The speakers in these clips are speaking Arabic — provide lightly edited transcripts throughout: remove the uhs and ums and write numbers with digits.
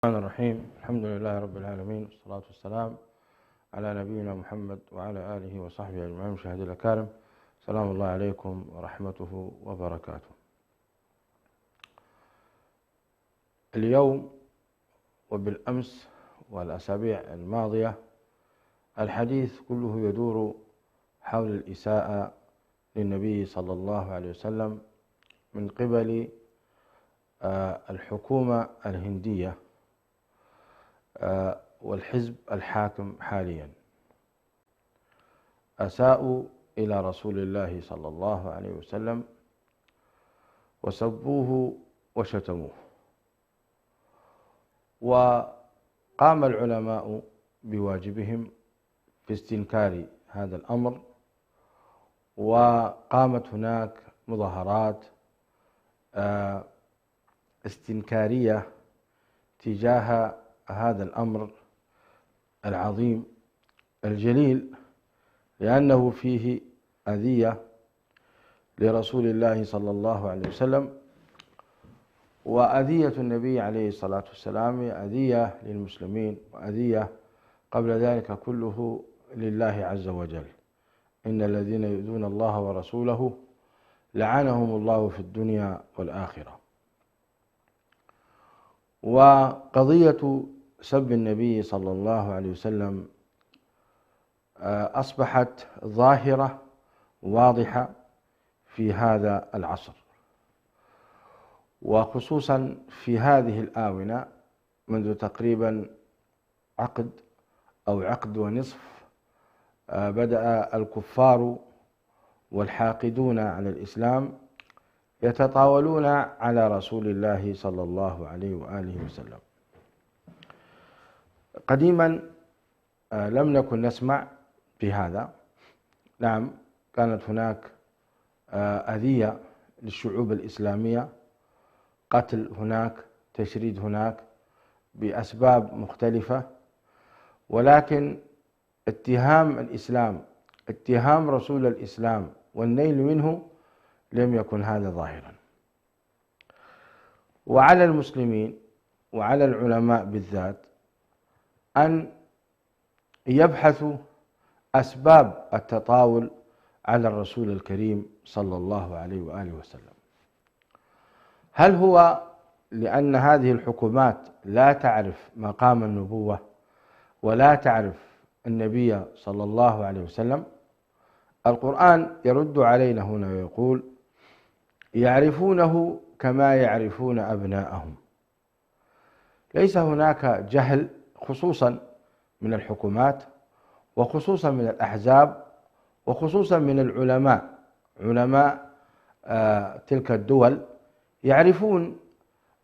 الرحمن الرحيم. الحمد لله رب العالمين، والصلاة والسلام على نبينا محمد وعلى آله وصحبه أجمعين. مشاهدي الأكارم، سلام الله عليكم ورحمته وبركاته. اليوم وبالأمس والأسابيع الماضية الحديث كله يدور حول الإساءة للنبي صلى الله عليه وسلم من قبل الحكومة الهندية والحزب الحاكم حاليا. أساءوا إلى رسول الله صلى الله عليه وسلم وسبوه وشتموه، وقام العلماء بواجبهم في استنكار هذا الأمر، وقامت هناك مظاهرات استنكارية تجاه هذا الأمر العظيم الجليل، لأنه فيه أذية لرسول الله صلى الله عليه وسلم، وأذية النبي عليه الصلاة والسلام أذية للمسلمين، وأذية قبل ذلك كله لله عز وجل. إن الذين يؤذون الله ورسوله لعنهم الله في الدنيا والآخرة. وقضية سب النبي صلى الله عليه وسلم أصبحت ظاهرة واضحة في هذا العصر، وخصوصا في هذه الآونة منذ تقريبا عقد ونصف بدأ الكفار والحاقدون على الإسلام يتطاولون على رسول الله صلى الله عليه وآله وسلم. قديما لم نكن نسمع بهذا. نعم، كانت هناك أذية للشعوب الإسلامية، قتل هناك، تشريد هناك بأسباب مختلفة، ولكن اتهام الإسلام، اتهام رسول الإسلام والنيل منه لم يكن هذا ظاهرا. وعلى المسلمين وعلى العلماء بالذات أن يبحثوا أسباب التطاول على الرسول الكريم صلى الله عليه وآله وسلم. هل هو لأن هذه الحكومات لا تعرف مقام النبوة ولا تعرف النبي صلى الله عليه وسلم؟ القرآن يرد علينا هنا ويقول: يعرفونه كما يعرفون أبناءهم. ليس هناك جهل، خصوصا من الحكومات، وخصوصا من الأحزاب، وخصوصا من علماء تلك الدول، يعرفون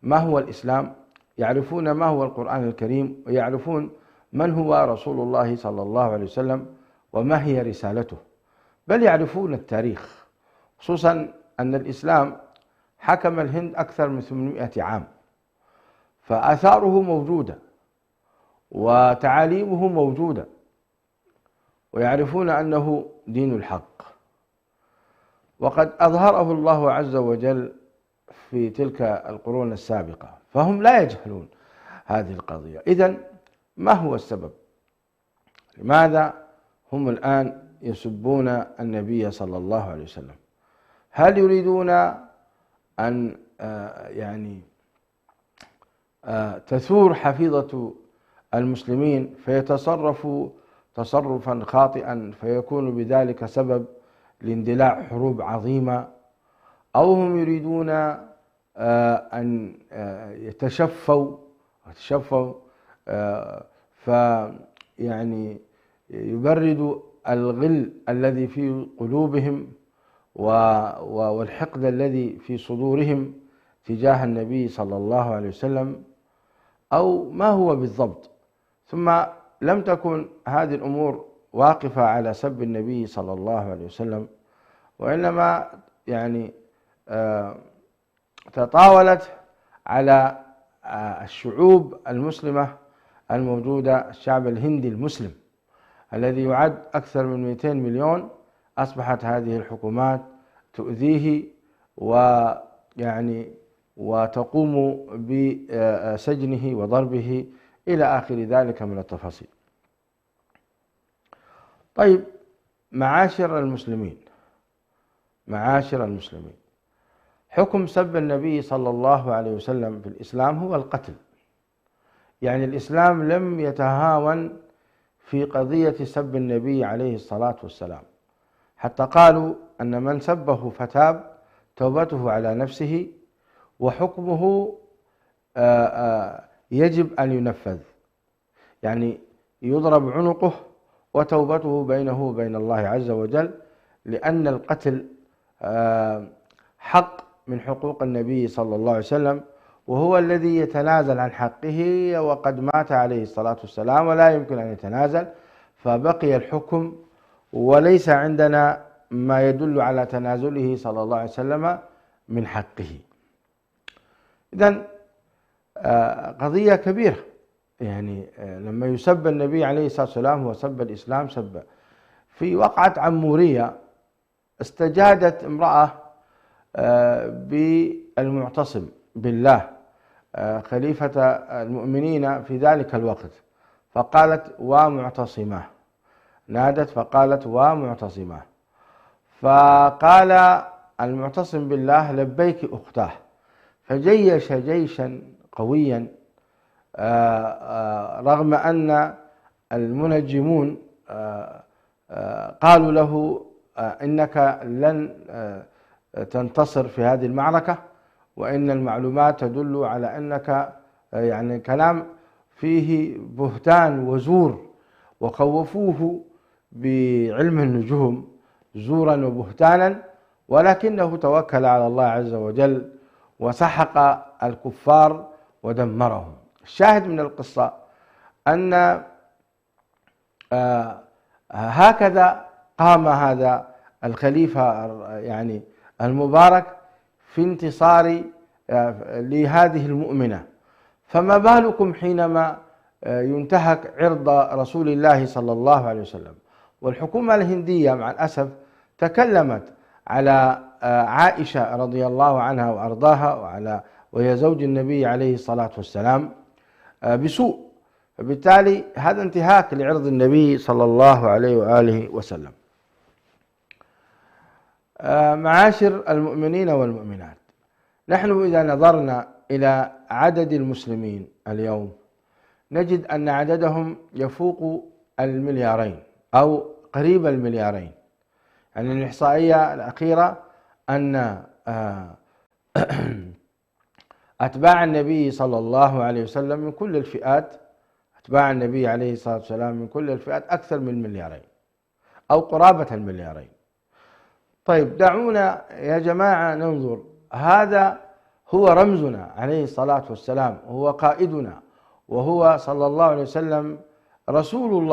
ما هو الإسلام، يعرفون ما هو القرآن الكريم، ويعرفون من هو رسول الله صلى الله عليه وسلم وما هي رسالته، بل يعرفون التاريخ، خصوصا أن الإسلام حكم الهند أكثر من 800 عام، فآثاره موجودة وتعاليمه موجودة، ويعرفون أنه دين الحق، وقد أظهره الله عز وجل في تلك القرون السابقة، فهم لا يجهلون هذه القضية. إذن ما هو السبب؟ لماذا هم الآن يسبون النبي صلى الله عليه وسلم؟ هل يريدون أن تثور حفيظة المسلمين فيتصرفوا تصرفا خاطئا فيكون بذلك سبب لاندلاع حروب عظيمة، أو هم يريدون أن يتشفوا يبردوا الغل الذي في قلوبهم والحقد الذي في صدورهم تجاه النبي صلى الله عليه وسلم، أو ما هو بالضبط؟ ثم لم تكن هذه الأمور واقفة على سب النبي صلى الله عليه وسلم، وإنما تطاولت على الشعوب المسلمة الموجودة. الشعب الهندي المسلم الذي يعد أكثر من 200 مليون، أصبحت هذه الحكومات تؤذيه وتقوم بسجنه وضربه إلى آخر ذلك من التفاصيل. طيب، معاشر المسلمين، حكم سب النبي صلى الله عليه وسلم في الإسلام هو القتل. يعني الإسلام لم يتهاون في قضية سب النبي عليه الصلاة والسلام، حتى قالوا أن من سبه فتاب توبته على نفسه، وحكمه يجب أن ينفذ، يعني يضرب عنقه وتوبته بينه وبين الله عز وجل، لأن القتل حق من حقوق النبي صلى الله عليه وسلم، وهو الذي يتنازل عن حقه، وقد مات عليه الصلاة والسلام ولا يمكن أن يتنازل، فبقي الحكم، وليس عندنا ما يدل على تنازله صلى الله عليه وسلم من حقه. إذن قضية كبيرة، يعني لما يسب النبي عليه الصلاة والسلام هو سب الإسلام سب. في وقعة عمورية استجادت امرأة بالمعتصم بالله خليفة المؤمنين في ذلك الوقت، فقالت ومعتصمة، نادت فقالت ومعتصمة، فقال المعتصم بالله لبيك أختاه، فجيش جيشا قويا، رغم أن المنجمون قالوا له إنك لن تنتصر في هذه المعركة، وإن المعلومات تدل على أنك يعني كلام فيه بهتان وزور، وخوفوه بعلم النجوم زورا وبهتانا، ولكنه توكل على الله عز وجل وسحق الكفار ودمرهم. الشاهد من القصة أن هكذا قام هذا الخليفة يعني المبارك في انتصار لهذه المؤمنة، فما بالكم حينما ينتهك عرض رسول الله صلى الله عليه وسلم. والحكومة الهندية مع الأسف تكلمت على عائشة رضي الله عنها وأرضاها وهي زوج النبي عليه الصلاة والسلام بسوء، فبالتالي هذا انتهاك لعرض النبي صلى الله عليه وآله وسلم. معاشر المؤمنين والمؤمنات، نحن إذا نظرنا إلى عدد المسلمين اليوم نجد أن عددهم يفوق 2 أو قريب 2. يعني الإحصائية الأخيرة أن أتباع النبي صلى الله عليه وسلم من كل الفئات، أتباع النبي عليه الصلاة والسلام من كل الفئات أكثر من 2 أو قرابة 2. طيب، دعونا يا جماعة ننظر، هذا هو رمزنا عليه الصلاة والسلام، هو قائدنا، وهو صلى الله عليه وسلم رسول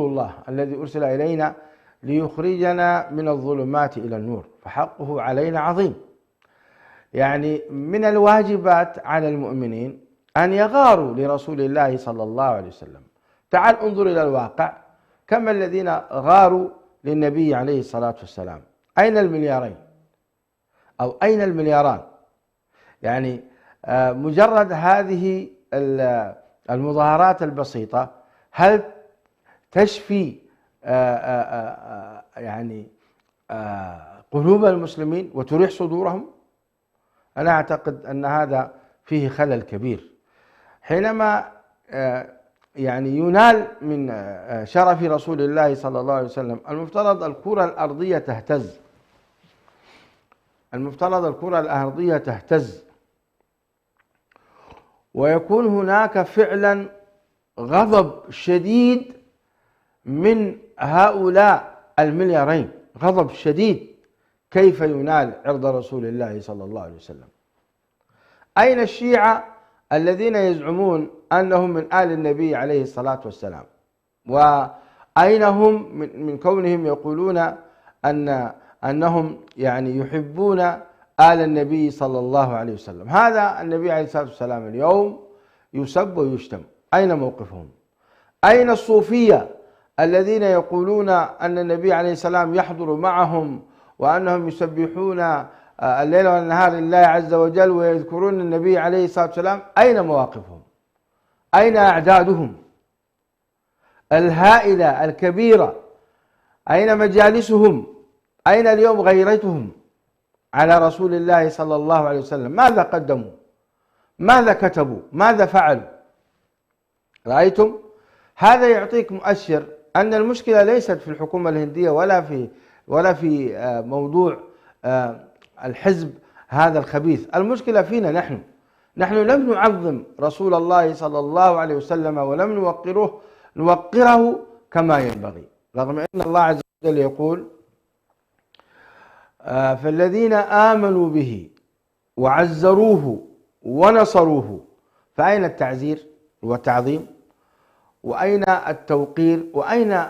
الله الذي أرسل إلينا ليخرجنا من الظلمات إلى النور، فحقه علينا عظيم. يعني من الواجبات على المؤمنين أن يغاروا لرسول الله صلى الله عليه وسلم. تعال انظر إلى الواقع، كم الذين غاروا للنبي عليه الصلاة والسلام؟ أين 2 أو أين 2؟ يعني مجرد هذه المظاهرات البسيطة هل تشفي يعني قلوب المسلمين وتريح صدورهم؟ أنا أعتقد أن هذا فيه خلل كبير. حينما يعني ينال من شرف رسول الله صلى الله عليه وسلم، المفترض الكرة الأرضية تهتز، ويكون هناك فعلا غضب شديد من هؤلاء 2، غضب شديد. كيف ينال عرض رسول الله صلى الله عليه وسلم؟ أين الشيعة الذين يزعمون أنهم من آل النبي عليه الصلاة والسلام؟ وأين هم من كونهم يقولون أنهم يعني يحبون آل النبي صلى الله عليه وسلم؟ هذا النبي عليه الصلاة والسلام اليوم يسب ويشتم، أين موقفهم؟ أين الصوفية الذين يقولون أن النبي عليه السلام يحضر معهم وأنهم يسبحون الليل والنهار لله عز وجل ويذكرون النبي عليه الصلاة والسلام، أين مواقفهم؟ أين أعدادهم الهائلة الكبيرة؟ أين مجالسهم؟ أين اليوم غيرتهم على رسول الله صلى الله عليه وسلم؟ ماذا قدموا؟ ماذا كتبوا؟ ماذا فعلوا؟ رأيتم؟ هذا يعطيك مؤشر أن المشكلة ليست في الحكومة الهندية ولا في موضوع الحزب هذا الخبيث. المشكلة فينا نحن لم نعظم رسول الله صلى الله عليه وسلم ولم نوقره كما ينبغي، رغم أن الله عز وجل يقول: فالذين آمنوا به وعزروه ونصروه. فأين التعزير والتعظيم؟ وأين التوقير؟ وأين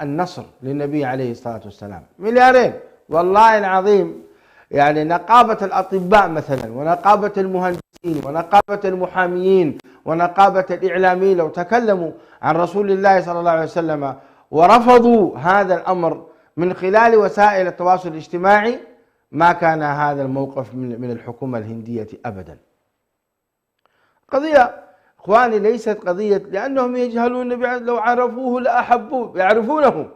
النصر للنبي عليه الصلاة والسلام؟ مليارين والله العظيم. يعني نقابة الأطباء مثلا، ونقابة المهندسين، ونقابة المحاميين، ونقابة الإعلاميين لو تكلموا عن رسول الله صلى الله عليه وسلم ورفضوا هذا الأمر من خلال وسائل التواصل الاجتماعي، ما كان هذا الموقف من الحكومة الهندية أبدا. قضية إخواني ليست قضية لأنهم يجهلون النبي، لو عرفوه لأحبوه، يعرفونه،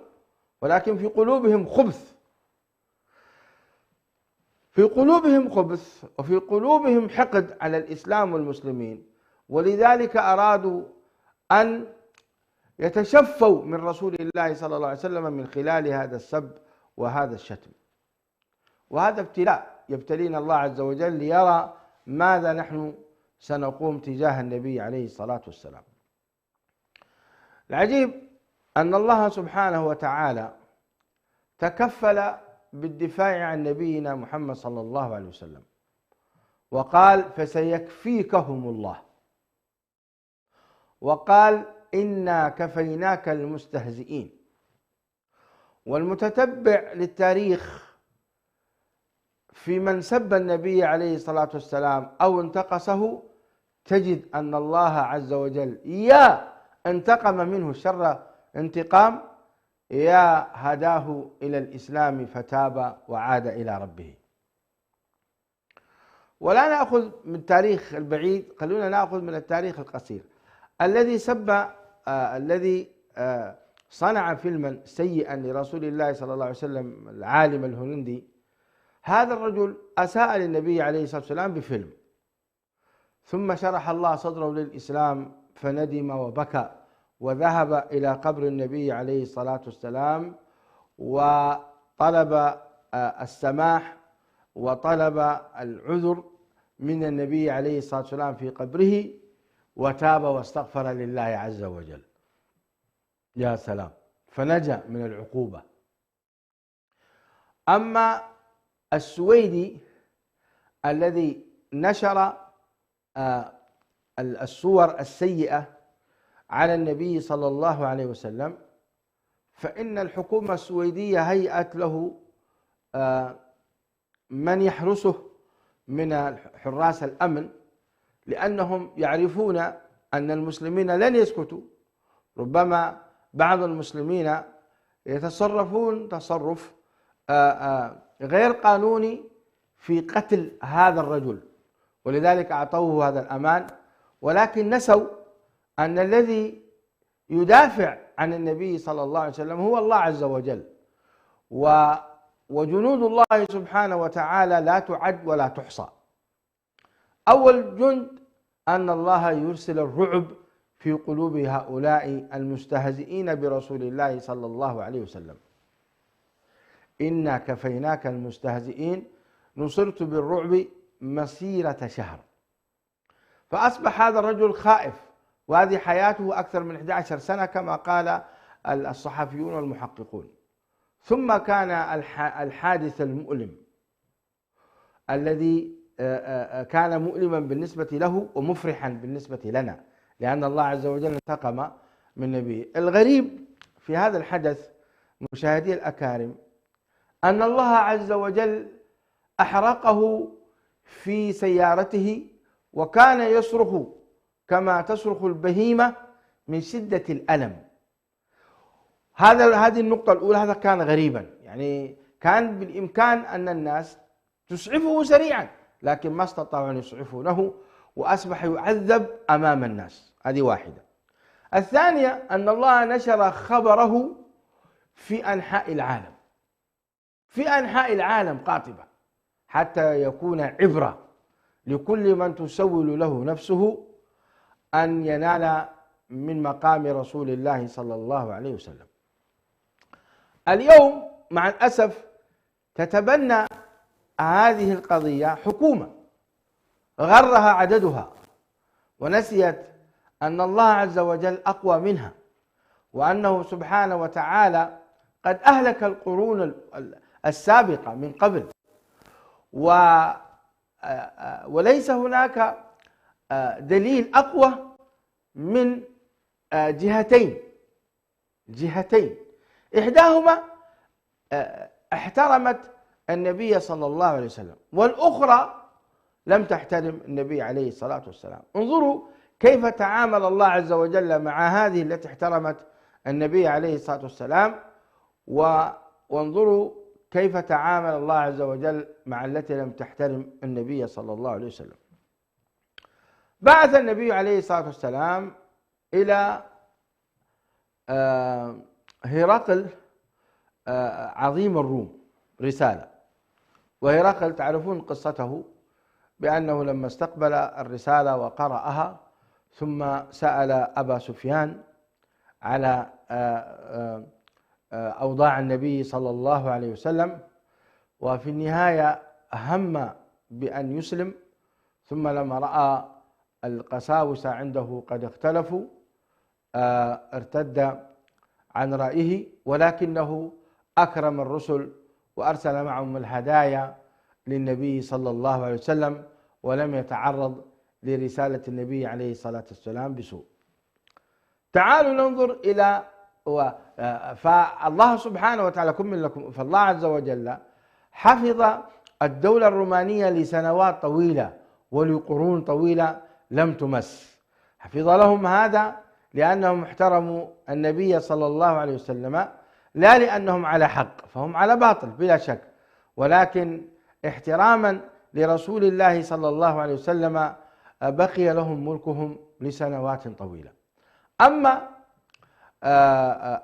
ولكن في قلوبهم خبث، في قلوبهم خبث، وفي قلوبهم حقد على الإسلام والمسلمين، ولذلك أرادوا أن يتشفوا من رسول الله صلى الله عليه وسلم من خلال هذا السب وهذا الشتم. وهذا ابتلاء يبتلينا الله عز وجل ليرى ماذا نحن سنقوم تجاه النبي عليه الصلاة والسلام. العجيب أن الله سبحانه وتعالى تكفل بالدفاع عن نبينا محمد صلى الله عليه وسلم، وقال: فسيكفيكهم الله، وقال: إنا كفيناك المستهزئين. والمتتبع للتاريخ في من سب النبي عليه الصلاة والسلام أو انتقصه تجد أن الله عز وجل يا انتقم منه شر انتقام، يا هداه إلى الإسلام فتاب وعاد إلى ربه. ولا نأخذ من التاريخ البعيد، خلونا نأخذ من التاريخ القصير. الذي سب الذي صنع فيلما سيئا لرسول الله صلى الله عليه وسلم، العالم الهولندي، هذا الرجل أساء للنبي عليه الصلاة والسلام بفيلم، ثم شرح الله صدره للإسلام فندم وبكى، وذهب إلى قبر النبي عليه الصلاة والسلام وطلب السماح وطلب العذر من النبي عليه الصلاة والسلام في قبره، وتاب واستغفر لله عز وجل. يا سلام، فنجا من العقوبة. أما السويدي الذي نشر الصور السيئة على النبي صلى الله عليه وسلم، فإن الحكومة السويدية هيأت له من يحرسه من حراس الأمن، لأنهم يعرفون أن المسلمين لن يسكتوا. ربما بعض المسلمين يتصرفون تصرف غير قانوني في قتل هذا الرجل، ولذلك أعطوه هذا الأمان، ولكن نسوا أن الذي يدافع عن النبي صلى الله عليه وسلم هو الله عز وجل، وجنود الله سبحانه وتعالى لا تعد ولا تحصى. أول جند أن الله يرسل الرعب في قلوب هؤلاء المستهزئين برسول الله صلى الله عليه وسلم. إنا كفيناك المستهزئين، نصرت بالرعب مسيرة شهر. فأصبح هذا الرجل خائف، وهذه حياته أكثر من 11 سنة كما قال الصحفيون والمحققون. ثم كان الحادث المؤلم الذي كان مؤلما بالنسبة له ومفرحا بالنسبة لنا، لأن الله عز وجل انتقم من نبيه. الغريب في هذا الحدث مشاهدي الأكارم أن الله عز وجل أحرقه في سيارته، وكان يصرخ كما تصرخ البهيمة من شدة الألم. هذه النقطة الأولى، هذا كان غريبا، يعني كان بالإمكان أن الناس تسعفه سريعا، لكن ما استطاعوا أن يسعفونه وأصبح يعذب أمام الناس. هذه واحدة. الثانية أن الله نشر خبره في أنحاء العالم، في أنحاء العالم قاطبة، حتى يكون عبرة لكل من تسول له نفسه أن ينال من مقام رسول الله صلى الله عليه وسلم. اليوم مع الأسف تتبنى هذه القضية حكومة غرها عددها، ونسيت أن الله عز وجل أقوى منها، وأنه سبحانه وتعالى قد أهلك القرون السابقة من قبل، وليس هناك دليل أقوى من جهتين. إحداهما احترمت النبي صلى الله عليه وسلم، والأخرى لم تحترم النبي عليه الصلاة والسلام. انظروا كيف تعامل الله عز وجل مع هذه التي احترمت النبي عليه الصلاة والسلام، وانظروا كيف تعامل الله عز وجل مع التي لم تحترم النبي صلى الله عليه وسلم. بعث النبي عليه الصلاة والسلام إلى هرقل عظيم الروم رسالة، وهرقل تعرفون قصته بأنه لما استقبل الرسالة وقرأها ثم سأل أبا سفيان على أوضاع النبي صلى الله عليه وسلم، وفي النهاية هم بأن يسلم، ثم لما رأى القساوسة عنده قد اختلفوا ارتد عن رأيه، ولكنه أكرم الرسل وأرسل معهم الهدايا للنبي صلى الله عليه وسلم، ولم يتعرض لرسالة النبي عليه الصلاة والسلام بسوء. تعالوا ننظر إلى فالله سبحانه وتعالى كمل لكم، فالله عز وجل حفظ الدولة الرومانية لسنوات طويلة ولقرون طويلة لم تمس. حفظ لهم هذا لأنهم احترموا النبي صلى الله عليه وسلم، لا لأنهم على حق، فهم على باطل بلا شك، ولكن احتراما لرسول الله صلى الله عليه وسلم بقي لهم ملكهم لسنوات طويلة. أما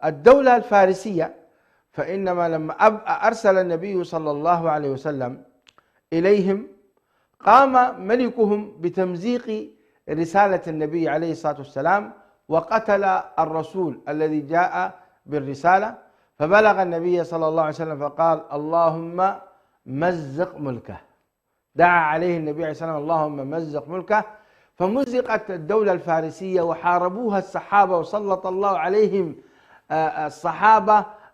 الدولة الفارسية فإنما لما أرسل النبي صلى الله عليه وسلم إليهم قام ملكهم بتمزيق رسالة النبي عليه الصلاة والسلام، وقتل الرسول الذي جاء بالرسالة، فبلغ النبي صلى الله عليه وسلم فقال اللهم مزق ملكه. دعا عليه النبي عليه الصلاة والسلام اللهم مزق ملكه، فمزقت الدولة الفارسية وحاربوها الصحابة، وسلط الله عليهم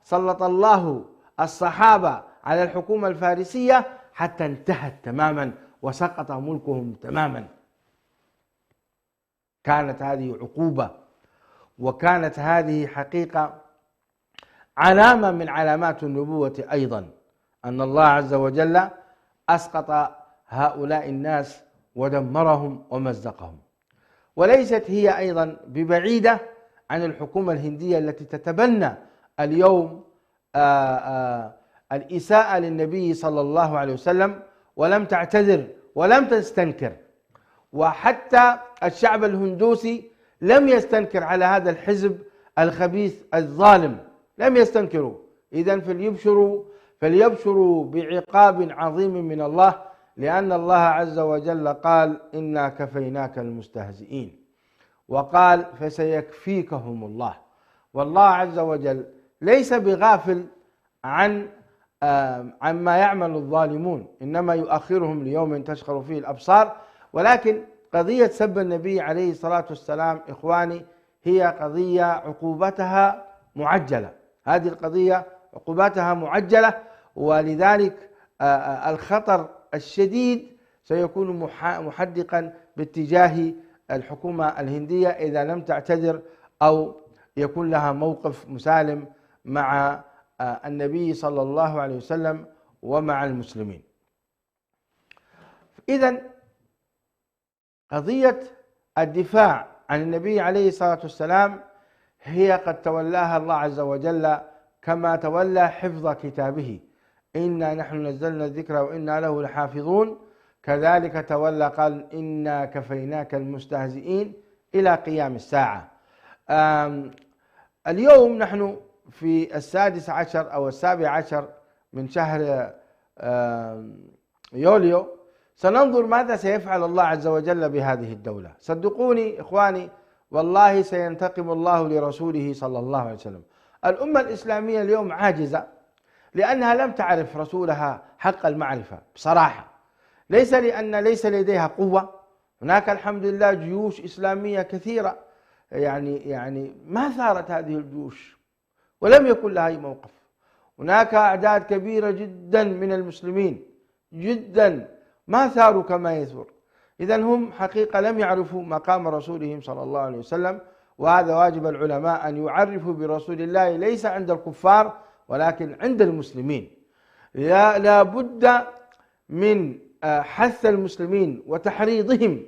سلط الله الصحابة على الحكومة الفارسية حتى انتهت تماما وسقط ملكهم تماما. كانت هذه عقوبة، وكانت هذه حقيقة علامة من علامات النبوة أيضا، أن الله عز وجل أسقط هؤلاء الناس ودمرهم ومزقهم. وليست هي أيضا ببعيدة عن الحكومة الهندية التي تتبنى اليوم الإساءة للنبي صلى الله عليه وسلم، ولم تعتذر ولم تستنكر، وحتى الشعب الهندوسي لم يستنكر على هذا الحزب الخبيث الظالم، لم يستنكروا. إذن فليبشروا بعقاب عظيم من الله، لأن الله عز وجل قال إنا كفيناك المستهزئين، وقال فسيكفيكهم الله. والله عز وجل ليس بغافل عما يعمل الظالمون، إنما يؤخرهم ليوم تشخر فيه الأبصار. ولكن قضية سب النبي عليه الصلاة والسلام إخواني هي قضية عقوبتها معجلة، هذه القضية عقوبتها معجلة، ولذلك الخطر الشديد سيكون محدقا باتجاه الحكومة الهندية إذا لم تعتذر أو يكون لها موقف مسالم مع النبي صلى الله عليه وسلم ومع المسلمين. إذن قضية الدفاع عن النبي عليه الصلاة والسلام هي قد تولاها الله عز وجل كما تولى حفظ كتابه. إنا نحن نزلنا الذكر وإنا له لحافظون كذلك تولى قال إنا كفيناك المستهزئين إلى قيام الساعة. اليوم نحن في 16 أو 17 من شهر يوليو، سننظر ماذا سيفعل الله عز وجل بهذه الدولة. صدقوني إخواني، والله سينتقم الله لرسوله صلى الله عليه وسلم. الأمة الإسلامية اليوم عاجزة لأنها لم تعرف رسولها حق المعرفة بصراحة، ليس لأن ليس لديها قوة. هناك الحمد لله جيوش إسلامية كثيرة، يعني ما ثارت هذه الجيوش ولم يكن لها أي موقف. هناك أعداد كبيرة جدا من المسلمين جدا ما ثاروا كما يثور. إذن هم حقيقة لم يعرفوا مقام رسولهم صلى الله عليه وسلم، وهذا واجب العلماء أن يعرفوا برسول الله ليس عند الكفار ولكن عند المسلمين. لا بد من حث المسلمين وتحريضهم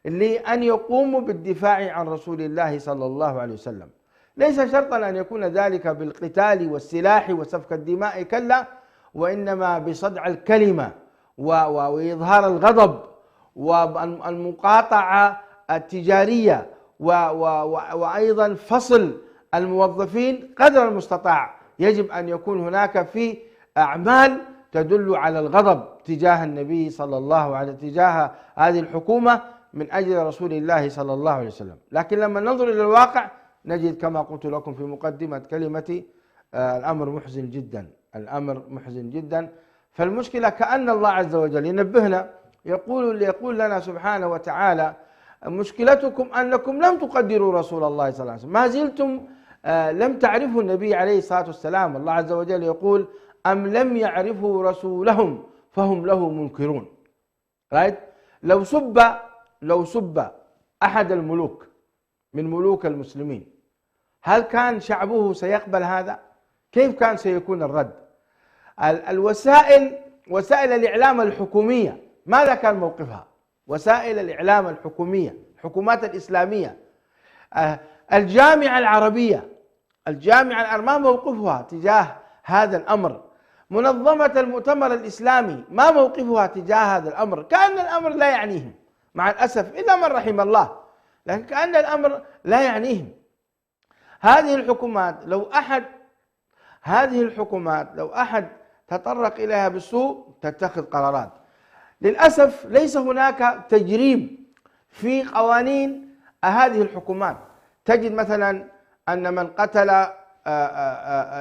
لأن يقوموا بالدفاع عن رسول الله صلى الله عليه وسلم. ليس شرطا أن يكون ذلك بالقتال والسلاح وسفك الدماء، كلا، وإنما بصدع الكلمة وإظهار الغضب والمقاطعة التجارية وأيضا فصل الموظفين قدر المستطاع. يجب أن يكون هناك في أعمال تدل على الغضب تجاه النبي صلى الله عليه وسلم، تجاه هذه الحكومة من أجل رسول الله صلى الله عليه وسلم. لكن لما ننظر إلى الواقع نجد كما قلت لكم في مقدمة كلمتي الأمر محزن جدا، الأمر محزن جدا. فالمشكلة كأن الله عز وجل ينبهنا، يقول لنا سبحانه وتعالى مشكلتكم أنكم لم تقدروا رسول الله صلى الله عليه وسلم، ما زلتم لم تعرفوا النبي عليه الصلاة والسلام. الله عز وجل يقول أم لم يعرفوا رسولهم فهم له منكرون. لو سب أحد الملوك من ملوك المسلمين، هل كان شعبه سيقبل هذا؟ كيف كان سيكون الرد؟ وسائل الإعلام الحكومية ماذا كان موقفها؟ وسائل الإعلام الحكومية، الحكومات الإسلامية، الجامعة العربية ما موقفها تجاه هذا الأمر؟ منظمة المؤتمر الإسلامي ما موقفها تجاه هذا الأمر؟ كأن الأمر لا يعنيهم، مع الأسف إلا من رحم الله، لكن كأن الأمر لا يعنيهم. هذه الحكومات لو أحد تطرق إليها بالسوء تتخذ قرارات. للأسف ليس هناك تجريم في قوانين هذه الحكومات. تجد مثلا أن من قتل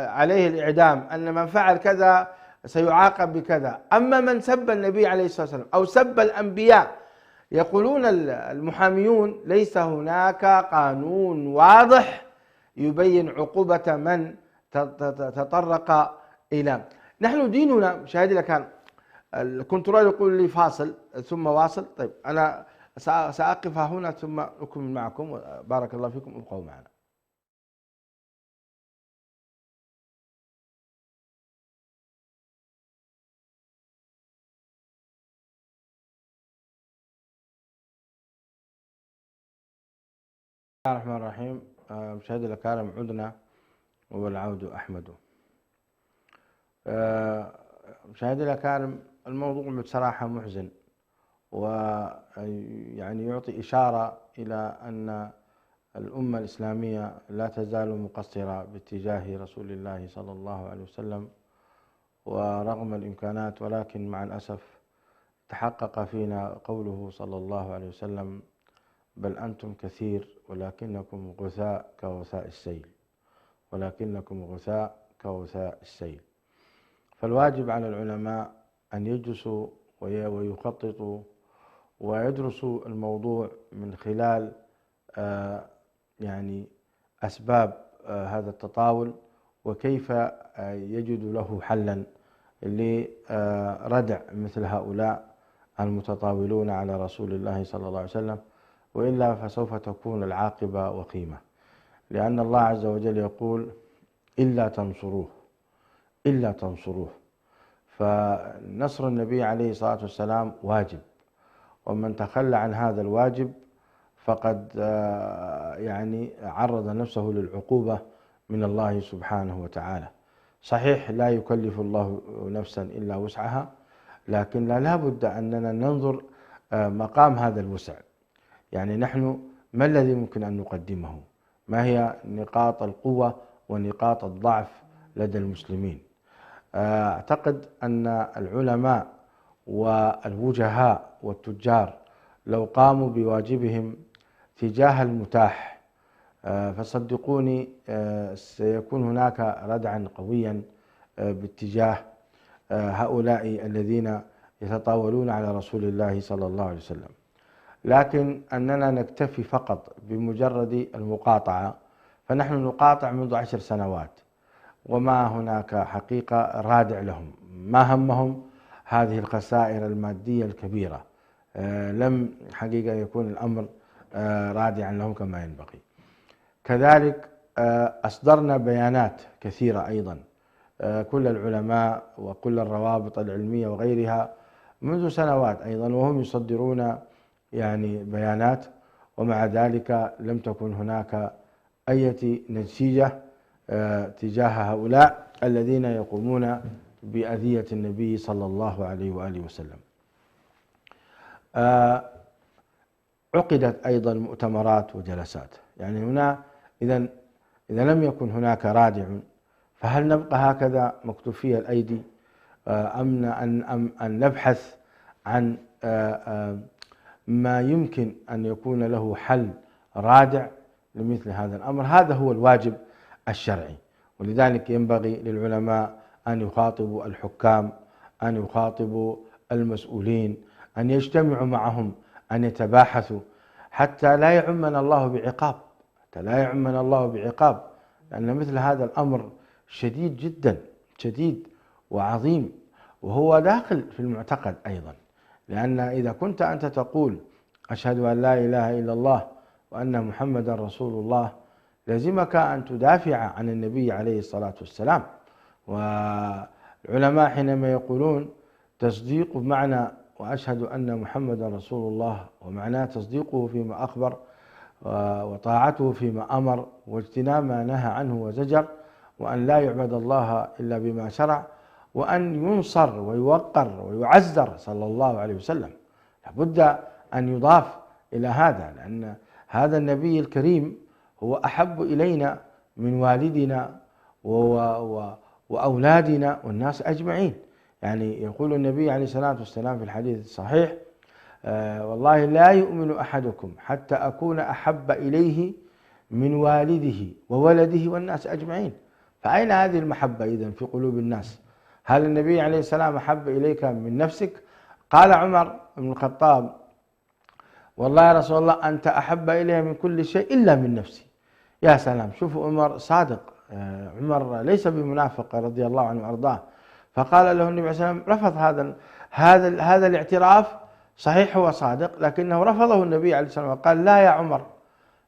عليه الإعدام، أن من فعل كذا سيعاقب بكذا. أما من سب النبي عليه الصلاة والسلام أو سب الأنبياء، يقولون المحاميون ليس هناك قانون واضح يبين عقوبة من تطرق إلى. نحن ديننا مشاهدي كان الكنترول يقول لي فاصل ثم واصل. طيب أنا سأقف هنا ثم أكمل معكم. بارك الله فيكم، ابقوا معنا. بسم الله الرحمن الرحيم. مشاهدي الكرام، عدنا والعود أحمد. مشاهدي الكرام، الموضوع بصراحة محزن، ويعني يعطي إشارة إلى أن الأمة الإسلامية لا تزال مقصرة باتجاه رسول الله صلى الله عليه وسلم، ورغم الإمكانات، ولكن مع الأسف تحقق فينا قوله صلى الله عليه وسلم بل أنتم كثير ولكنكم غثاء كغثاء السيل، ولكنكم غثاء كغثاء السيل. فالواجب على العلماء أن يجلسوا ويخططوا ويدرسوا الموضوع من خلال يعني أسباب هذا التطاول، وكيف يجد له حلا لردع مثل هؤلاء المتطاولون على رسول الله صلى الله عليه وسلم، وإلا فسوف تكون العاقبة وخيمة. لأن الله عز وجل يقول إلا تنصروه. فنصر النبي عليه الصلاة والسلام واجب، ومن تخلى عن هذا الواجب فقد يعني عرض نفسه للعقوبة من الله سبحانه وتعالى. صحيح لا يكلف الله نفسا إلا وسعها، لكن لا بد أننا ننظر مقام هذا الوسع. يعني نحن ما الذي ممكن أن نقدمه؟ ما هي نقاط القوة ونقاط الضعف لدى المسلمين؟ أعتقد أن العلماء والوجهاء والتجار لو قاموا بواجبهم تجاه المتاح فصدقوني سيكون هناك ردعا قويا باتجاه هؤلاء الذين يتطاولون على رسول الله صلى الله عليه وسلم. لكن أننا نكتفي فقط بمجرد المقاطعة، فنحن نقاطع منذ 10 سنوات وما هناك حقيقة رادع لهم، ما همهم هذه الخسائر المادية الكبيرة، لم حقيقة يكون الأمر رادعا لهم كما ينبغي. كذلك أصدرنا بيانات كثيرة أيضا، كل العلماء وكل الروابط العلمية وغيرها منذ سنوات أيضا وهم يصدرون يعني بيانات، ومع ذلك لم تكن هناك أي نتيجة تجاه هؤلاء الذين يقومون بأذية النبي صلى الله عليه وآله وسلم. عقدت أيضا مؤتمرات وجلسات. يعني هنا إذا لم يكن هناك رادع فهل نبقى هكذا مكتوفي الأيدي أن نبحث عن ما يمكن أن يكون له حل رادع لمثل هذا الأمر؟ هذا هو الواجب الشرعي، ولذلك ينبغي للعلماء أن يخاطبوا الحكام، أن يخاطبوا المسؤولين، أن يجتمعوا معهم، أن يتباحثوا حتى لا يعمنا الله بعقاب، لأن مثل هذا الأمر شديد جدا، شديد وعظيم، وهو داخل في المعتقد أيضا. لأن إذا كنت أنت تقول أشهد أن لا إله إلا الله وأن محمدا رسول الله، لزمك أن تدافع عن النبي عليه الصلاة والسلام. والعلماء حينما يقولون تصديق بمعنى وأشهد أن محمدا رسول الله، ومعناه تصديقه فيما أخبر وطاعته فيما أمر واجتناب ما نهى عنه وزجر، وأن لا يعبد الله إلا بما شرع، وأن ينصر ويوقر ويعزر صلى الله عليه وسلم. لابد أن يضاف إلى هذا، لأن هذا النبي الكريم هو أحب إلينا من والدنا وأولادنا والناس أجمعين. يعني يقول النبي عليه الصلاة والسلام في الحديث الصحيح والله لا يؤمن أحدكم حتى أكون أحب إليه من والده وولده والناس أجمعين. فأين هذه المحبة إذن في قلوب الناس؟ هل النبي عليه السلام أحب إليك من نفسك؟ قال عمر بن الخطاب والله يا رسول الله أنت أحب إلي من كل شيء إلا من نفسي. يا سلام، شوفوا عمر صادق، عمر ليس بمنافق رضي الله عنه وأرضاه. فقال له النبي عليه الصلاة والسلام رفض هذا الاعتراف، صحيح هو صادق لكنه رفضه النبي عليه الصلاة والسلام وقال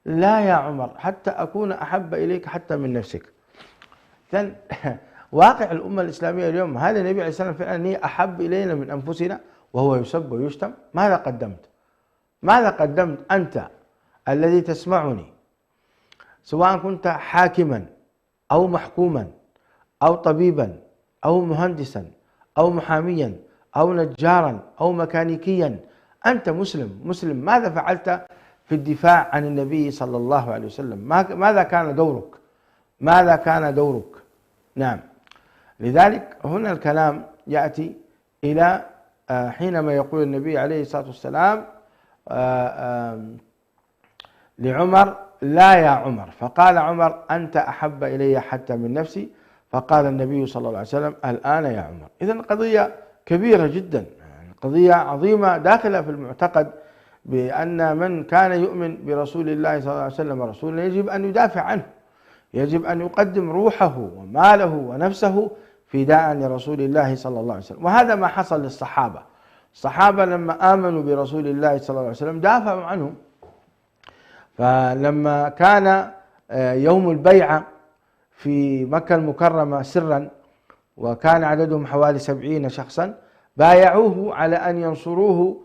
لا يا عمر حتى أكون أحب إليك حتى من نفسك. إذن واقع الأمة الإسلامية اليوم هذا النبي عليه الصلاة والسلام فعلا أحب إلينا من أنفسنا وهو يسب ويشتم. ماذا قدمت أنت الذي تسمعني، سواء كنت حاكما أو محكوما أو طبيبا أو مهندسا أو محاميا أو نجارا أو ميكانيكيا، أنت مسلم، ماذا فعلت في الدفاع عن النبي صلى الله عليه وسلم؟ ماذا كان دورك؟ نعم، لذلك هنا الكلام يأتي إلى حينما يقول النبي عليه الصلاة والسلام لعمر لا يا عمر، فقال عمر أنت أحب إلي حتى من نفسي، فقال النبي صلى الله عليه وسلم الآن يا عمر. إذن قضية كبيرة جدا، قضية عظيمة داخلة في المعتقد بأن من كان يؤمن برسول الله صلى الله عليه وسلم رسولا يجب أن يدافع عنه، يجب أن يقدم روحه وماله ونفسه فداء لرسول الله صلى الله عليه وسلم. وهذا ما حصل للصحابة. الصحابة لما آمنوا برسول الله صلى الله عليه وسلم دافعوا عنه. فلما كان يوم البيعة في مكة المكرمة سرا وكان عددهم حوالي 70 شخصا، بايعوه على أن ينصروه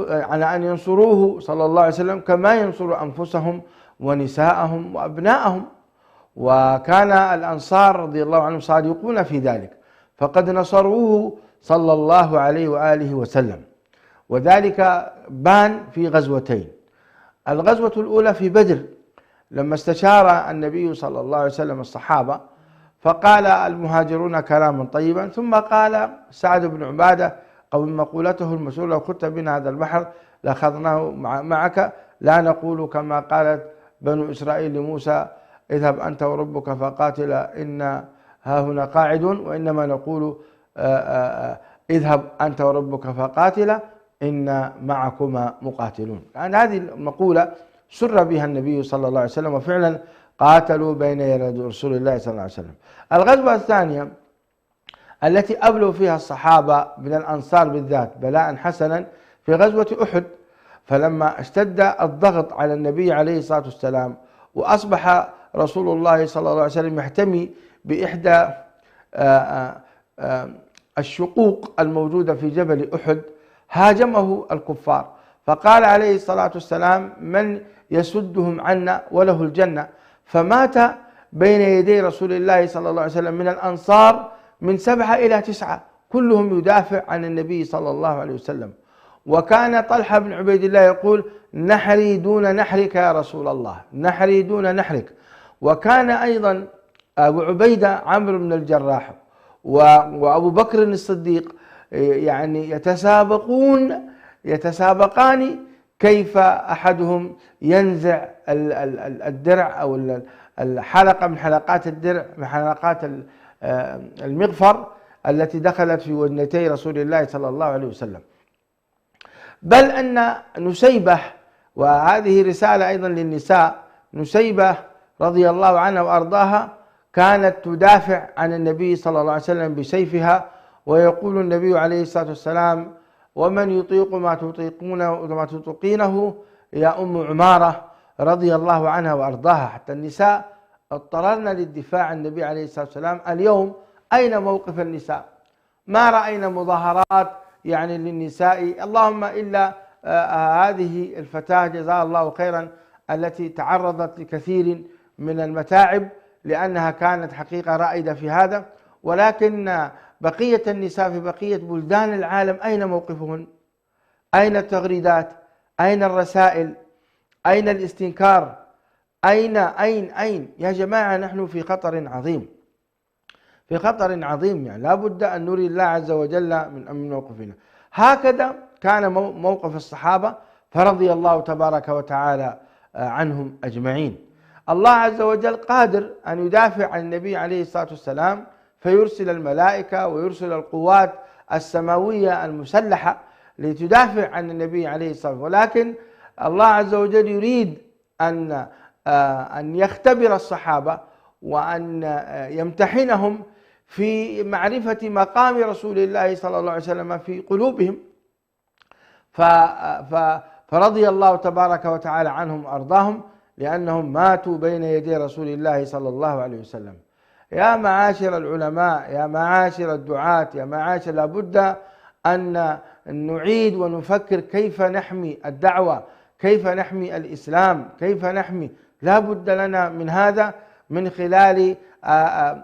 على أن ينصروه صلى الله عليه وسلم كما ينصر أنفسهم ونساءهم وأبناءهم. وكان الأنصار رضي الله عنهم صادقون في ذلك، فقد نصروه صلى الله عليه وآله وسلم، وذلك بان في غزوتين. الغزوة الأولى في بدر، لما استشار النبي صلى الله عليه وسلم الصحابة، فقال المهاجرون كلاما طيبا، ثم قال سعد بن عبادة قول مقولته المشهورة: لو خدت بنا هذا البحر لأخذناه معك، لا نقول كما قالت بنو إسرائيل لموسى: اذهب أنت وربك فقاتلا إنا هاهنا قاعدون، وإنما نقول اذهب أنت وربك فقاتلا إنا معكما مقاتلون. يعني هذه المقولة سر بها النبي صلى الله عليه وسلم، وفعلا قاتلوا بين يدي رسول الله صلى الله عليه وسلم. الغزوة الثانية التي أبلوا فيها الصحابة من الأنصار بالذات بلاء حسنا في غزوة أحد، فلما اشتد الضغط على النبي عليه الصلاة والسلام وأصبح رسول الله صلى الله عليه وسلم يحتمي بإحدى الشقوق الموجودة في جبل أحد، هاجمه الكفار، فقال عليه الصلاة والسلام: من يسدهم عنا وله الجنة. فمات بين يدي رسول الله صلى الله عليه وسلم من الأنصار من 7 إلى 9 كلهم يدافع عن النبي صلى الله عليه وسلم. وكان طلحة بن عبيد الله يقول: نحري دون نحرك يا رسول الله، نحري دون نحرك. وكان أيضا أبو عبيدة عمرو بن الجراح وأبو بكر الصديق يعني يتسابقان كيف أحدهم ينزع الدرع أو الحلقة من حلقات الدرع، من حلقات المغفر التي دخلت في ودنتي رسول الله صلى الله عليه وسلم. بل أن نسيبة، وهذه رسالة أيضا للنساء، نسيبة رضي الله عنها وأرضاها كانت تدافع عن النبي صلى الله عليه وسلم بسيفها، ويقول النبي عليه الصلاة والسلام: ومن يطيق ما تطيقينه يا أم عمارة رضي الله عنها وأرضاها. حتى النساء اضطررن للدفاع عن النبي عليه الصلاة والسلام. اليوم أين موقف النساء؟ ما رأينا مظاهرات يعني للنساء، اللهم إلا هذه الفتاة جزاها الله خيرا التي تعرضت لكثير من المتاعب لأنها كانت حقيقة رائدة في هذا، ولكن بقية النساء في بقية بلدان العالم أين موقفهن؟ أين التغريدات؟ أين الرسائل؟ أين الاستنكار؟ أين يا جماعة، نحن في خطر عظيم، في خطر عظيم، يعني لا بد أن نري الله عز وجل من موقفنا. هكذا كان موقف الصحابة، فرضي الله تبارك وتعالى عنهم أجمعين. الله عز وجل قادر أن يدافع عن النبي عليه الصلاة والسلام، فيرسل الملائكة ويرسل القوات السماوية المسلحة لتدافع عن النبي عليه الصلاة والسلام، ولكن الله عز وجل يريد أن يختبر الصحابة وأن يمتحنهم في معرفة مقام رسول الله صلى الله عليه وسلم في قلوبهم. فرضي الله تبارك وتعالى عنهم وأرضاهم لأنهم ماتوا بين يدي رسول الله صلى الله عليه وسلم. يا معاشر العلماء، يا معاشر الدعاة، يا معاشر، لابد أن نعيد ونفكر كيف نحمي الدعوة، كيف نحمي الإسلام، كيف نحمي. لا بد لنا من هذا من خلال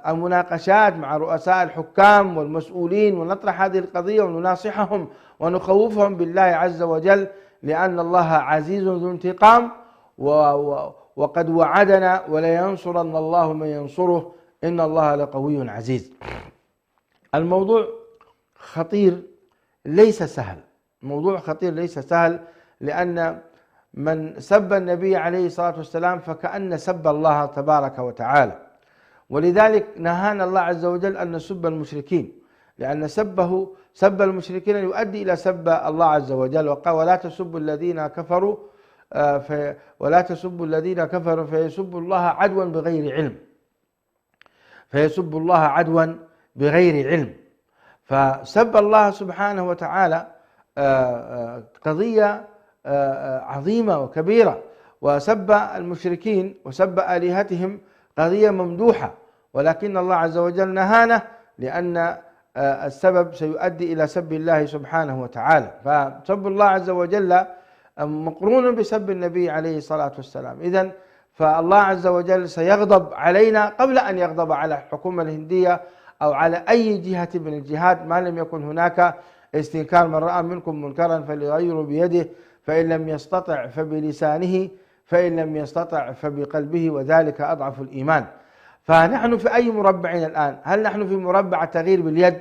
المناقشات مع رؤساء الحكام والمسؤولين، ونطرح هذه القضية ونناصحهم ونخوفهم بالله عز وجل، لأن الله عزيز ذو انتقام، وقد وعدنا: ولينصرن الله من ينصره إن الله لقوي عزيز. الموضوع خطير ليس سهل، موضوع خطير ليس سهل، لأن من سب النبي عليه الصلاة والسلام فكأن سب الله تبارك وتعالى، ولذلك نهانا الله عز وجل أن نسب المشركين، لأن سب المشركين يؤدي إلى سب الله عز وجل، وقال: ولا تسبوا الذين كفروا فيسبوا الله عدوا بغير علم، فيسب الله عدوا بغير علم. فسب الله سبحانه وتعالى قضية عظيمة وكبيرة، وسب المشركين وسب آلهتهم قضية ممدوحة، ولكن الله عز وجل نهانا لأن السبب سيؤدي إلى سب الله سبحانه وتعالى. فسب الله عز وجل مقرون بسب النبي عليه الصلاة والسلام. إذن فالله عز وجل سيغضب علينا قبل أن يغضب على الحكومة الهندية أو على أي جهة من الجهات، ما لم يكن هناك استنكار. من رأى منكم منكرا فليغيره بيده، فإن لم يستطع فبلسانه، فإن لم يستطع فبقلبه، وذلك أضعف الإيمان. فنحن في أي مربع الآن؟ هل نحن في مربع التغيير باليد،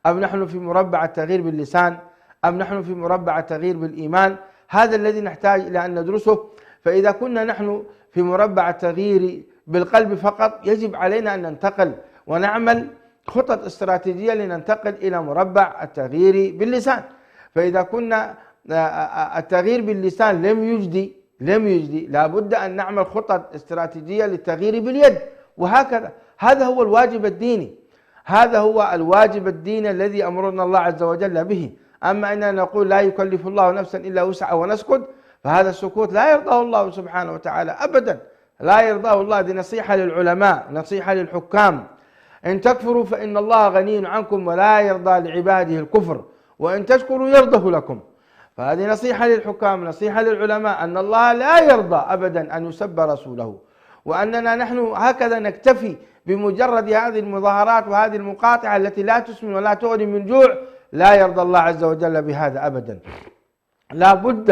أم نحن في مربع التغيير باللسان، أم نحن في مربع التغيير بالإيمان؟ هذا الذي نحتاج إلى أن ندرسه. فإذا كنا نحن في مربع التغيير بالقلب فقط، يجب علينا أن ننتقل ونعمل خطط استراتيجية لننتقل إلى مربع التغيير باللسان. فإذا كنا التغيير باللسان لم يجدي لابد أن نعمل خطط استراتيجية للتغيير باليد، وهكذا. هذا هو الواجب الديني، هذا هو الواجب الديني الذي أمرنا الله عز وجل به. أما أننا نقول لا يكلف الله نفسا إلا وسعها ونسكت، فهذا السكوت لا يرضاه الله سبحانه وتعالى أبدا، لا يرضاه الله. دي نصيحة للعلماء، نصيحة للحكام: إن تكفروا فإن الله غني عنكم ولا يرضى لعباده الكفر، وإن تشكروا يرضه لكم. فهذه نصيحة للحكام، نصيحة للعلماء، أن الله لا يرضى أبدا أن يسب رسوله، وأننا نحن هكذا نكتفي بمجرد هذه المظاهرات وهذه المقاطعة التي لا تسمن ولا تغني من جوع. لا يرضى الله عز وجل بهذا أبدا. لا بد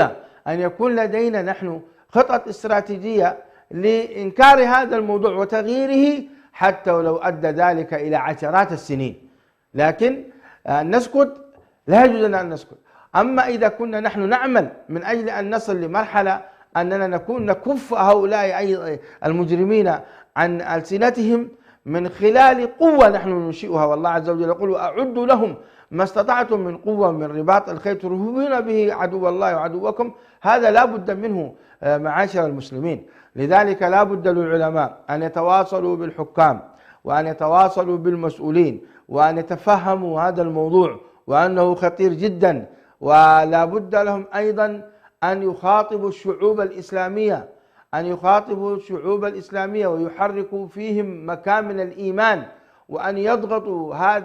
أن يكون لدينا نحن خطط استراتيجية لإنكار هذا الموضوع وتغييره، حتى ولو أدى ذلك إلى عشرات السنين. لكن نسكت، لا يجوز لنا أن نسكت. أما إذا كنا نحن نعمل من أجل أن نصل لمرحلة أننا نكف هؤلاء المجرمين عن ألسنتهم من خلال قوة نحن ننشئها، والله عز وجل يقول: أعدوا لهم ما استطعتم من قوة من رباط الخيل ترهبون به عدو الله وعدوكم. هذا لا بد منه معاشر المسلمين. لذلك لا بد للعلماء أن يتواصلوا بالحكام، وأن يتواصلوا بالمسؤولين، وأن يتفهموا هذا الموضوع وأنه خطير جدا. ولا بد لهم أيضا أن يخاطبوا الشعوب الإسلامية، ويحركوا فيهم مكامن الإيمان، وأن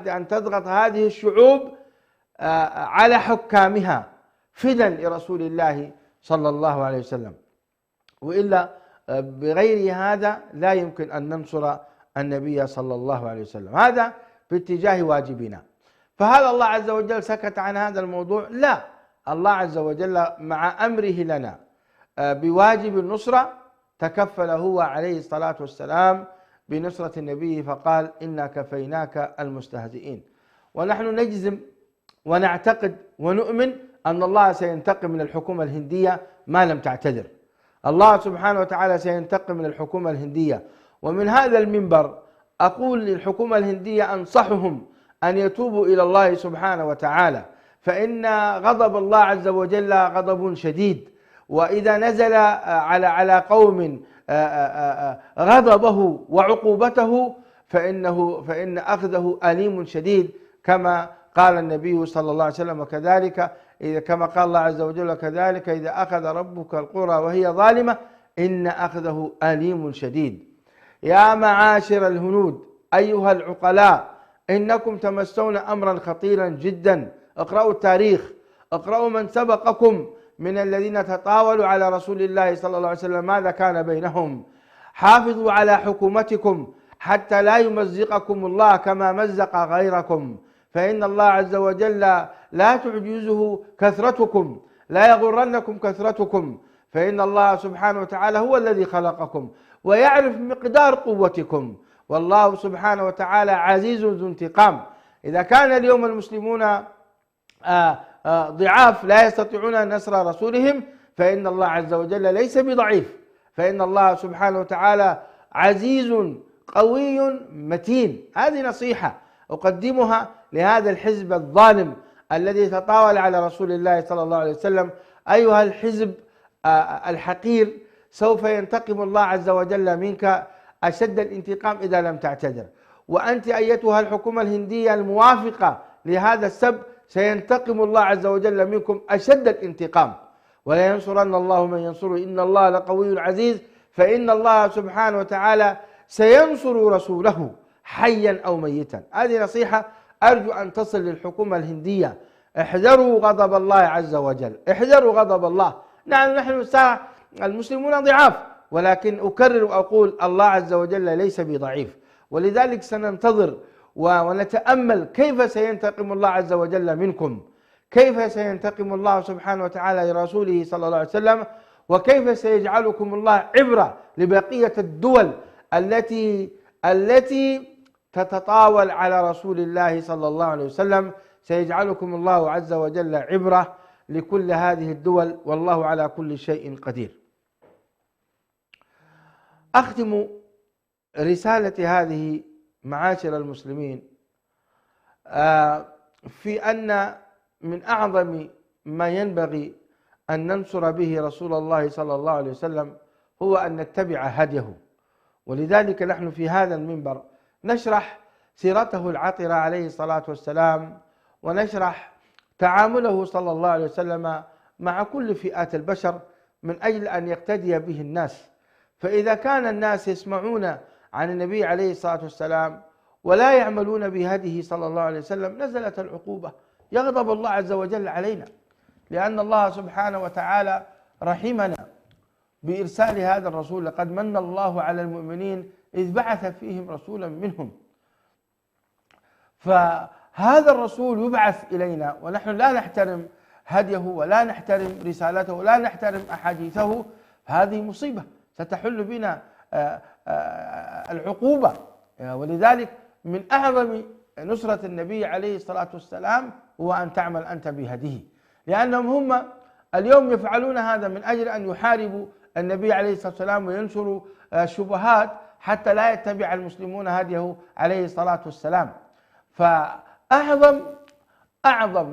أن تضغط هذه الشعوب على حكامها فدا لرسول الله صلى الله عليه وسلم. وإلا بغير هذا لا يمكن أن ننصر النبي صلى الله عليه وسلم. هذا باتجاه واجبنا. فهل الله عز وجل سكت عن هذا الموضوع؟ لا، الله عز وجل مع أمره لنا بواجب النصرة تكفل هو عليه الصلاة والسلام بنصرة النبي، فقال: إنا كفيناك المستهزئين. ونحن نجزم ونعتقد ونؤمن أن الله سينتقم من الحكومة الهندية ما لم تعتذر. الله سبحانه وتعالى سينتقم من الحكومة الهندية. ومن هذا المنبر أقول للحكومة الهندية: أنصحهم أن يتوبوا إلى الله سبحانه وتعالى، فإن غضب الله عز وجل غضب شديد، وإذا نزل على قوم غضبه وعقوبته فإن أخذه أليم شديد، كما قال النبي صلى الله عليه وسلم. وكذلك كما قال الله عز وجل: كذلك إذا أخذ ربك القرى وهي ظالمة إن أخذه أليم شديد. يا معاشر الهنود أيها العقلاء، إنكم تمسون أمرا خطيرا جدا. اقرأوا التاريخ، اقرأوا من سبقكم من الذين تطاولوا على رسول الله صلى الله عليه وسلم ماذا كان بينهم. حافظوا على حكومتكم حتى لا يمزقكم الله كما مزق غيركم، فإن الله عز وجل لا تعجزه كثرتكم، لا يغرنكم كثرتكم، فإن الله سبحانه وتعالى هو الذي خلقكم ويعرف مقدار قوتكم، والله سبحانه وتعالى عزيز ذو انتقام. إذا كان اليوم المسلمون ضعاف لا يستطيعون نصر رسولهم، فإن الله عز وجل ليس بضعيف، فإن الله سبحانه وتعالى عزيز قوي متين. هذه نصيحة أقدمها لهذا الحزب الظالم الذي تطاول على رسول الله صلى الله عليه وسلم. أيها الحزب الحقير، سوف ينتقم الله عز وجل منك أشد الانتقام إذا لم تعتذر. وأنت أيتها الحكومة الهندية الموافقة لهذا السب، سينتقم الله عز وجل منكم أشد الانتقام. ولا ينصرن الله من ينصره إن الله لقوي عزيز، فإن الله سبحانه وتعالى سينصر رسوله حيا أو ميتا. هذه نصيحة أرجو أن تصل للحكومة الهندية. احذروا غضب الله عز وجل، احذروا غضب الله. نحن المسلمون ضعاف، ولكن أكرر وأقول الله عز وجل ليس بضعيف، ولذلك سننتظر ونتأمل كيف سينتقم الله عز وجل منكم، كيف سينتقم الله سبحانه وتعالى لرسوله صلى الله عليه وسلم، وكيف سيجعلكم الله عبرة لبقية الدول التي تتطاول على رسول الله صلى الله عليه وسلم. سيجعلكم الله عز وجل عبرة لكل هذه الدول، والله على كل شيء قدير. أختم رسالة هذه معاشر المسلمين في أن من أعظم ما ينبغي أن ننصر به رسول الله صلى الله عليه وسلم هو أن نتبع هديه، ولذلك نحن في هذا المنبر نشرح سيرته العطرة عليه الصلاة والسلام، ونشرح تعامله صلى الله عليه وسلم مع كل فئات البشر من أجل أن يقتدي به الناس. فإذا كان الناس يسمعون عن النبي عليه الصلاة والسلام ولا يعملون بهديه صلى الله عليه وسلم نزلت العقوبة، يغضب الله عز وجل علينا، لأن الله سبحانه وتعالى رحمنا بإرسال هذا الرسول. لقد من الله على المؤمنين إذ بعث فيهم رسولا منهم. فهذا الرسول يبعث إلينا ونحن لا نحترم هديه ولا نحترم رسالته ولا نحترم أحاديثه، هذه مصيبة ستحل بنا العقوبة. ولذلك من أعظم نصرة النبي عليه الصلاة والسلام هو أن تعمل أنت بهديه، لأنهم هم اليوم يفعلون هذا من أجل أن يحاربوا النبي عليه الصلاة والسلام وينشروا شبهات حتى لا يتبع المسلمون هديه عليه الصلاة والسلام. فأعظم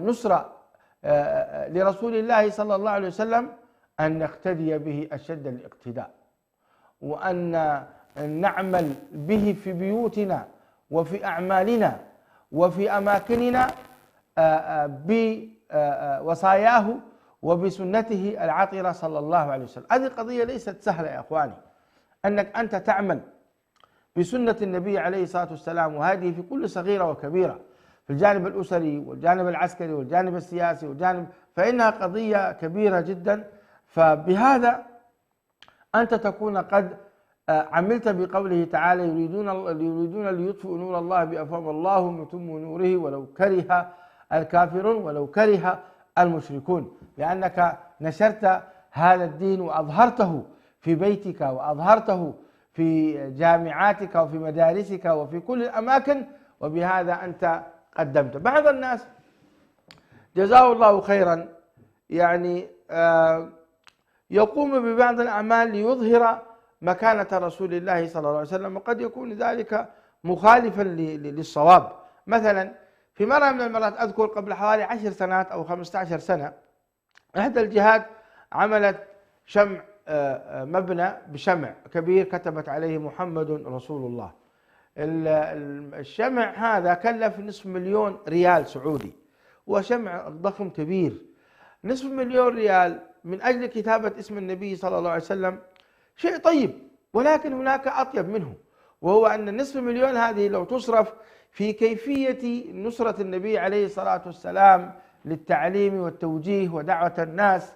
نصرة لرسول الله صلى الله عليه وسلم أن نقتدي به أشد الاقتداء، وأن نعمل به في بيوتنا وفي أعمالنا وفي أماكننا بوصاياه وبسنته العطرة صلى الله عليه وسلم. هذه قضية ليست سهلة يا أخواني، أنك أنت تعمل بسنة النبي عليه الصلاة والسلام، وهذه في كل صغيرة وكبيرة، في الجانب الأسري والجانب العسكري والجانب السياسي فإنها قضية كبيرة جدا. فبهذا أنت تكون قد عملت بقوله تعالى يريدون ليطفئوا نور الله بأفواههم الله متم نوره ولو كره الكافرون ولو كره المشركون، لأنك نشرت هذا الدين وأظهرته في بيتك وأظهرته في جامعاتك وفي مدارسك وفي كل الأماكن، وبهذا أنت قدمت. بعض الناس جزاه الله خيرا يعني يقوم ببعض الأعمال ليظهر مكانة رسول الله صلى الله عليه وسلم، وقد يكون ذلك مخالفا للصواب. مثلا في مرة من المرات أذكر قبل حوالي 10 سنوات أو 15 سنة إحدى الجهات عملت شمع، مبنى بشمع كبير كتبت عليه محمد رسول الله. الشمع هذا كلف نصف مليون ريال سعودي، وشمع ضخم كبير. نصف مليون ريال من أجل كتابة اسم النبي صلى الله عليه وسلم شيء طيب، ولكن هناك أطيب منه، وهو أن نصف مليون هذه لو تصرف في كيفية نصرة النبي عليه الصلاة والسلام للتعليم والتوجيه ودعوة الناس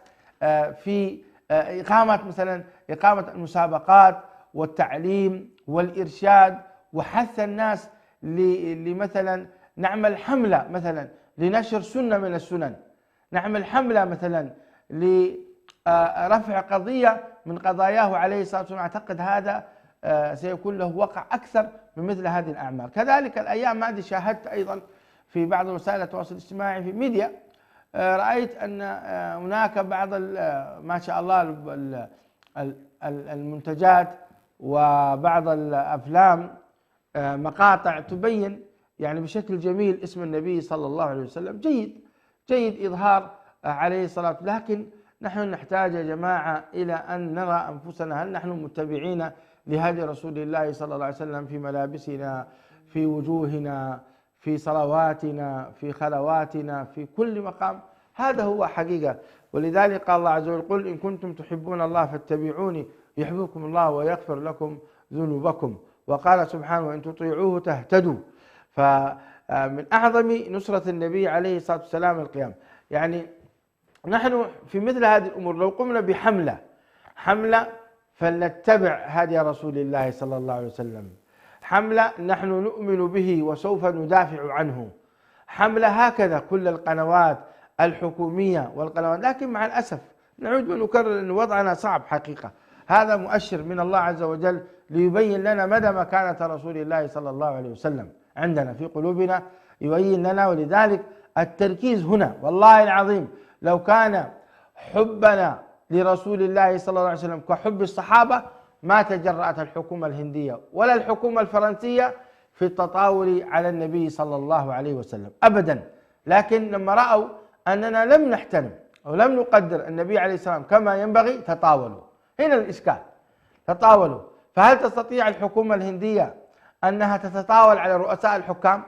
في إقامة المسابقات والتعليم والإرشاد وحث الناس لمثلا نعمل حملة مثلا لنشر سنة من السنن، نعمل حملة مثلا لرفع قضية من قضاياه عليه الصلاة والسلام. أعتقد هذا سيكون له وقع أكثر من مثل هذه الأعمال. كذلك الأيام هذه شاهدت أيضا في بعض وسائل التواصل الاجتماعي في ميديا، رأيت أن هناك بعض ما شاء الله المنتجات وبعض الأفلام مقاطع تبين يعني بشكل جميل اسم النبي صلى الله عليه وسلم. جيد إظهار عليه الصلاة والسلام، لكن نحن نحتاج يا جماعة إلى أن نرى أنفسنا هل نحن متبعين لهدي رسول الله صلى الله عليه وسلم في ملابسنا، في وجوهنا، في صلواتنا، في خلواتنا، في كل مقام. هذا هو حقيقة. ولذلك قال الله عز وجل قل إن كنتم تحبون الله فاتبعوني يحببكم الله ويغفر لكم ذنوبكم. وقال سبحانه وإن تطيعوه تهتدوا. فمن أعظم نصرة النبي عليه الصلاة والسلام القيام. يعني نحن في مثل هذه الأمور لو قمنا بحملة فلنتبع هدي رسول الله صلى الله عليه وسلم، حملة نحن نؤمن به وسوف ندافع عنه، حملة هكذا كل القنوات الحكومية والقنوات. لكن مع الأسف نعود ونكرر أن وضعنا صعب حقيقة. هذا مؤشر من الله عز وجل ليبين لنا مدى مكانة رسول الله صلى الله عليه وسلم عندنا في قلوبنا، يبين لنا. ولذلك التركيز هنا والله العظيم لو كان حبنا لرسول الله صلى الله عليه وسلم كحب الصحابة ما تجرأت الحكومة الهندية ولا الحكومة الفرنسية في التطاول على النبي صلى الله عليه وسلم أبدا. لكن لما رأوا أننا لم نحترم أو لم نقدر النبي عليه السلام كما ينبغي تطاولوا. هنا الإشكال، تطاولوا. فهل تستطيع الحكومة الهندية أنها تتطاول على رؤساء الحكام؟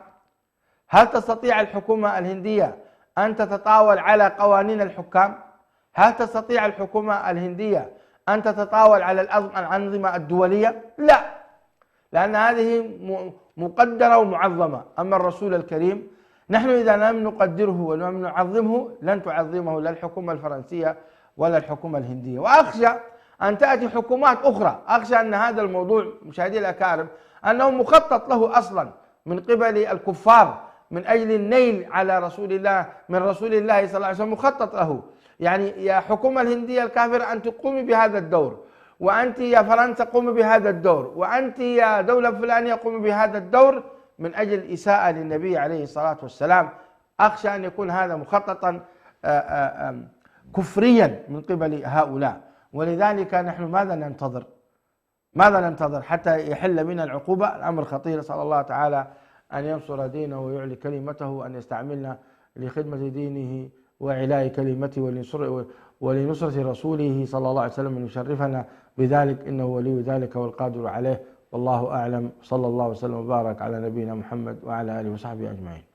هل تستطيع الحكومة الهندية أن تتطاول على قوانين الحكام؟ هل تستطيع الحكومة الهندية أن تتطاول على الأنظمة الدولية؟ لا، لأن هذه مقدرة ومعظمة. أما الرسول الكريم نحن إذا لم نقدره ولم نعظمه لن تعظمه لا الحكومة الفرنسية ولا الحكومة الهندية. وأخشى أن تأتي حكومات أخرى، أخشى أن هذا الموضوع مشاهدي الأكارم أنه مخطط له أصلا من قبل الكفار من أجل النيل على رسول الله من رسول الله صلى الله عليه وسلم، مخطط له. يعني يا حكومة الهندية الكافرة أنت قومي بهذا الدور، وأنت يا فرنسا قومي بهذا الدور، وأنت يا دولة فلانية قومي بهذا الدور من أجل الإساءة للنبي عليه الصلاة والسلام. أخشى أن يكون هذا مخططا كفريا من قبل هؤلاء. ولذلك نحن ماذا ننتظر حتى يحل بنا العقوبة؟ الأمر خطير. صلى الله تعالى أن ينصر دينه ويعلي كلمته، وأن يستعملنا لخدمة دينه وعلاء كلمته ولنصرة رسوله صلى الله عليه وسلم، أن يشرفنا بذلك إنه ولي ذلك والقادر عليه. والله أعلم. صلى الله وسلم وبارك على نبينا محمد وعلى آله وصحبه أجمعين.